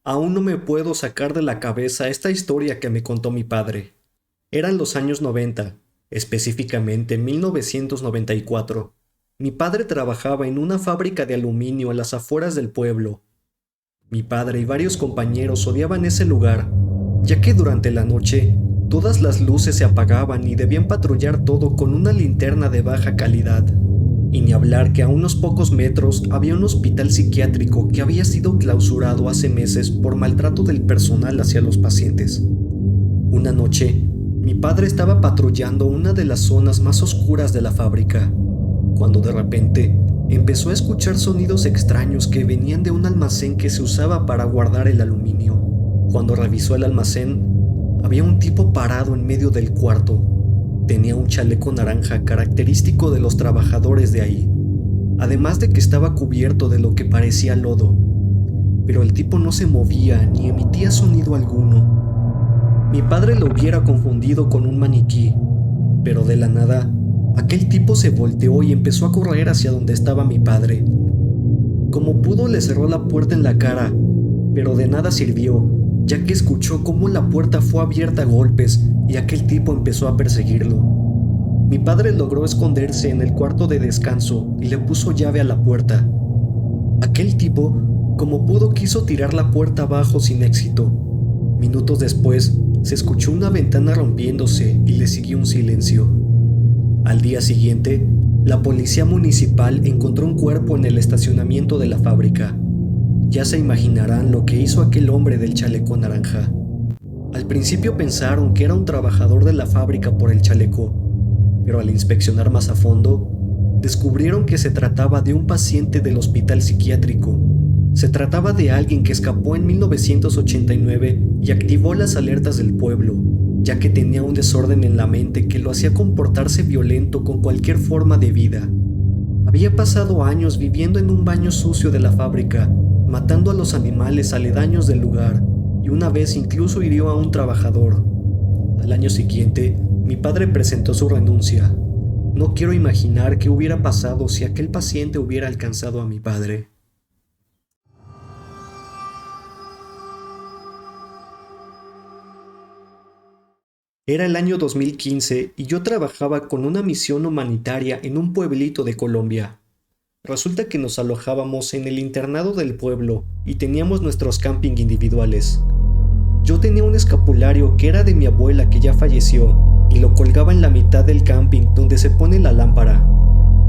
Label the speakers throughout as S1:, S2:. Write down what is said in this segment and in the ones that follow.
S1: Aún no me puedo sacar de la cabeza esta historia que me contó mi padre. Eran los años 90, específicamente 1994. Mi padre trabajaba en una fábrica de aluminio a las afueras del pueblo. Mi padre y varios compañeros odiaban ese lugar, ya que durante la noche todas las luces se apagaban y debían patrullar todo con una linterna de baja calidad. Y ni hablar que a unos pocos metros había un hospital psiquiátrico que había sido clausurado hace meses por maltrato del personal hacia los pacientes. Una noche, mi padre estaba patrullando una de las zonas más oscuras de la fábrica, cuando de repente empezó a escuchar sonidos extraños que venían de un almacén que se usaba para guardar el aluminio. Cuando revisó el almacén, había un tipo parado en medio del cuarto. Tenía un chaleco naranja característico de los trabajadores de ahí, además de que estaba cubierto de lo que parecía lodo. Pero el tipo no se movía ni emitía sonido alguno. Mi padre lo hubiera confundido con un maniquí, pero de la nada, aquel tipo se volteó y empezó a correr hacia donde estaba mi padre. Como pudo, le cerró la puerta en la cara, pero de nada sirvió, ya que escuchó cómo la puerta fue abierta a golpes y aquel tipo empezó a perseguirlo. Mi padre logró esconderse en el cuarto de descanso y le puso llave a la puerta. Aquel tipo, como pudo, quiso tirar la puerta abajo sin éxito. Minutos después, se escuchó una ventana rompiéndose y le siguió un silencio. Al día siguiente, la policía municipal encontró un cuerpo en el estacionamiento de la fábrica. Ya se imaginarán lo que hizo aquel hombre del chaleco naranja. Al principio pensaron que era un trabajador de la fábrica por el chaleco, pero al inspeccionar más a fondo, descubrieron que se trataba de un paciente del hospital psiquiátrico. Se trataba de alguien que escapó en 1989 y activó las alertas del pueblo, ya que tenía un desorden en la mente que lo hacía comportarse violento con cualquier forma de vida. Había pasado años viviendo en un baño sucio de la fábrica, matando a los animales aledaños del lugar, y una vez incluso hirió a un trabajador. Al año siguiente, mi padre presentó su renuncia. No quiero imaginar qué hubiera pasado si aquel paciente hubiera alcanzado a mi padre. Era el año 2015 y yo trabajaba con una misión humanitaria en un pueblito de Colombia. Resulta que nos alojábamos en el internado del pueblo y teníamos nuestros camping individuales. Yo tenía un escapulario que era de mi abuela que ya falleció y lo colgaba en la mitad del camping donde se pone la lámpara.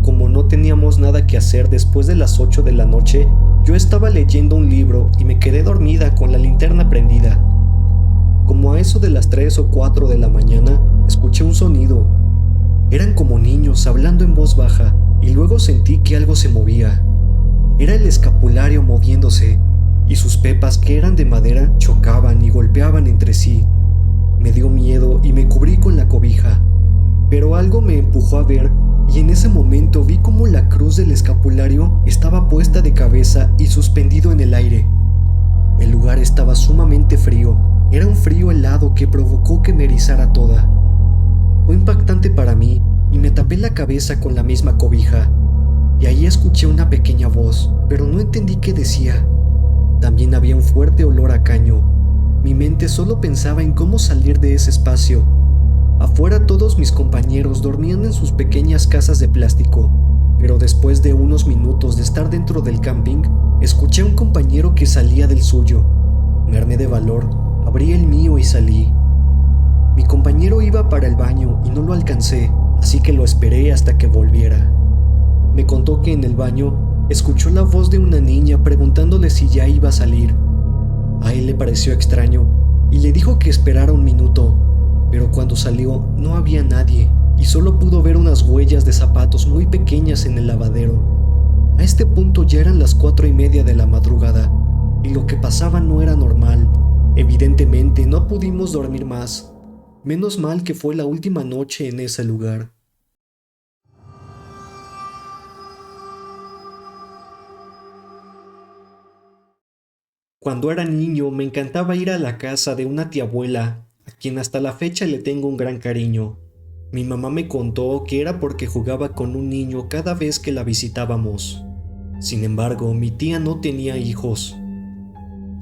S1: Como no teníamos nada que hacer después de las 8 de la noche, yo estaba leyendo un libro y me quedé dormida con la linterna prendida. Como a eso de las 3 o 4 de la mañana, escuché un sonido. Eran como niños hablando en voz baja y luego sentí que algo se movía. Era el escapulario moviéndose y sus pepas, que eran de madera, chocaban y golpeaban entre sí. Me dio miedo y me cubrí con la cobija, pero algo me empujó a ver y en ese momento vi cómo la cruz del escapulario estaba puesta de cabeza y suspendido en el aire. El lugar estaba sumamente frío, era un frío helado que provocó que me erizara toda. Fue impactante para mí y me tapé la cabeza con la misma cobija. Y ahí escuché una pequeña voz, pero no entendí qué decía. También había un fuerte olor a caño. Mi mente solo pensaba en cómo salir de ese espacio. Afuera todos mis compañeros dormían en sus pequeñas casas de plástico, pero después de unos minutos de estar dentro del camping, escuché a un compañero que salía del suyo. Me armé de valor, abrí el mío y salí. Mi compañero iba para el baño y no lo alcancé, así que lo esperé hasta que volviera. Me contó que en el baño escuchó la voz de una niña preguntándole si ya iba a salir. A él le pareció extraño y le dijo que esperara un minuto, pero cuando salió no había nadie y solo pudo ver unas huellas de zapatos muy pequeñas en el lavadero. A este punto ya eran las 4:30 de la madrugada y lo que pasaba no era normal. Evidentemente no pudimos dormir más. Menos mal que fue la última noche en ese lugar. Cuando era niño me encantaba ir a la casa de una tía abuela, a quien hasta la fecha le tengo un gran cariño. Mi mamá me contó que era porque jugaba con un niño cada vez que la visitábamos. Sin embargo, mi tía no tenía hijos.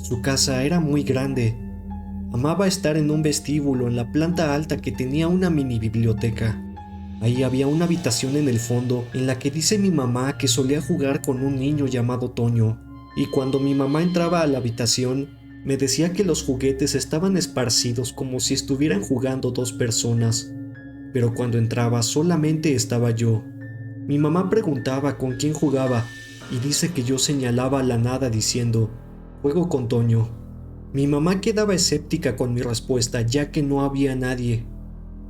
S1: Su casa era muy grande. Amaba estar en un vestíbulo en la planta alta que tenía una mini biblioteca. Ahí había una habitación en el fondo en la que dice mi mamá que solía jugar con un niño llamado Toño, y cuando mi mamá entraba a la habitación, me decía que los juguetes estaban esparcidos como si estuvieran jugando dos personas, pero cuando entraba solamente estaba yo. Mi mamá preguntaba con quién jugaba y dice que yo señalaba a la nada diciendo, juego con Toño. Mi mamá quedaba escéptica con mi respuesta ya que no había nadie.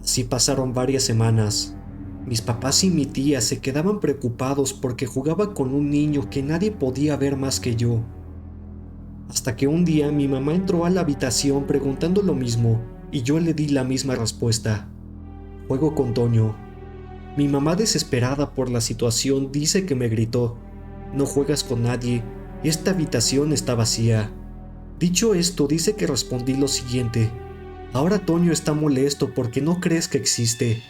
S1: Así pasaron varias semanas. Mis papás y mi tía se quedaban preocupados porque jugaba con un niño que nadie podía ver más que yo. Hasta que un día mi mamá entró a la habitación preguntando lo mismo y yo le di la misma respuesta. Juego con Toño. Mi mamá, desesperada por la situación, dice que me gritó, no juegas con nadie, esta habitación está vacía. Dicho esto, dice que respondí lo siguiente, ahora Toño está molesto porque no crees que existe.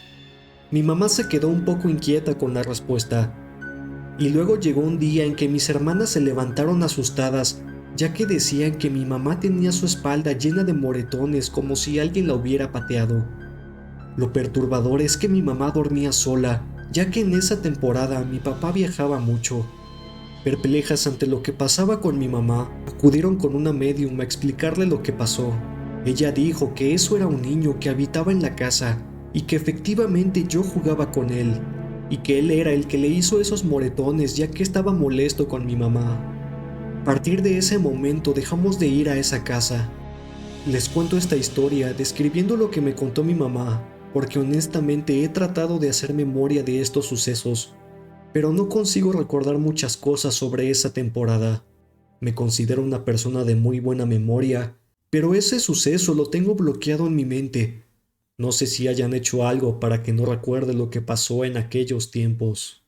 S1: Mi mamá se quedó un poco inquieta con la respuesta, y luego llegó un día en que mis hermanas se levantaron asustadas, ya que decían que mi mamá tenía su espalda llena de moretones como si alguien la hubiera pateado. Lo perturbador es que mi mamá dormía sola, ya que en esa temporada mi papá viajaba mucho. Perplejas ante lo que pasaba con mi mamá, acudieron con una médium a explicarle lo que pasó. Ella dijo que eso era un niño que habitaba en la casa y que efectivamente yo jugaba con él, y que él era el que le hizo esos moretones ya que estaba molesto con mi mamá. A partir de ese momento dejamos de ir a esa casa. Les cuento esta historia describiendo lo que me contó mi mamá, porque honestamente he tratado de hacer memoria de estos sucesos, pero no consigo recordar muchas cosas sobre esa temporada. Me considero una persona de muy buena memoria, pero ese suceso lo tengo bloqueado en mi mente. No sé si hayan hecho algo para que no recuerde lo que pasó en aquellos tiempos.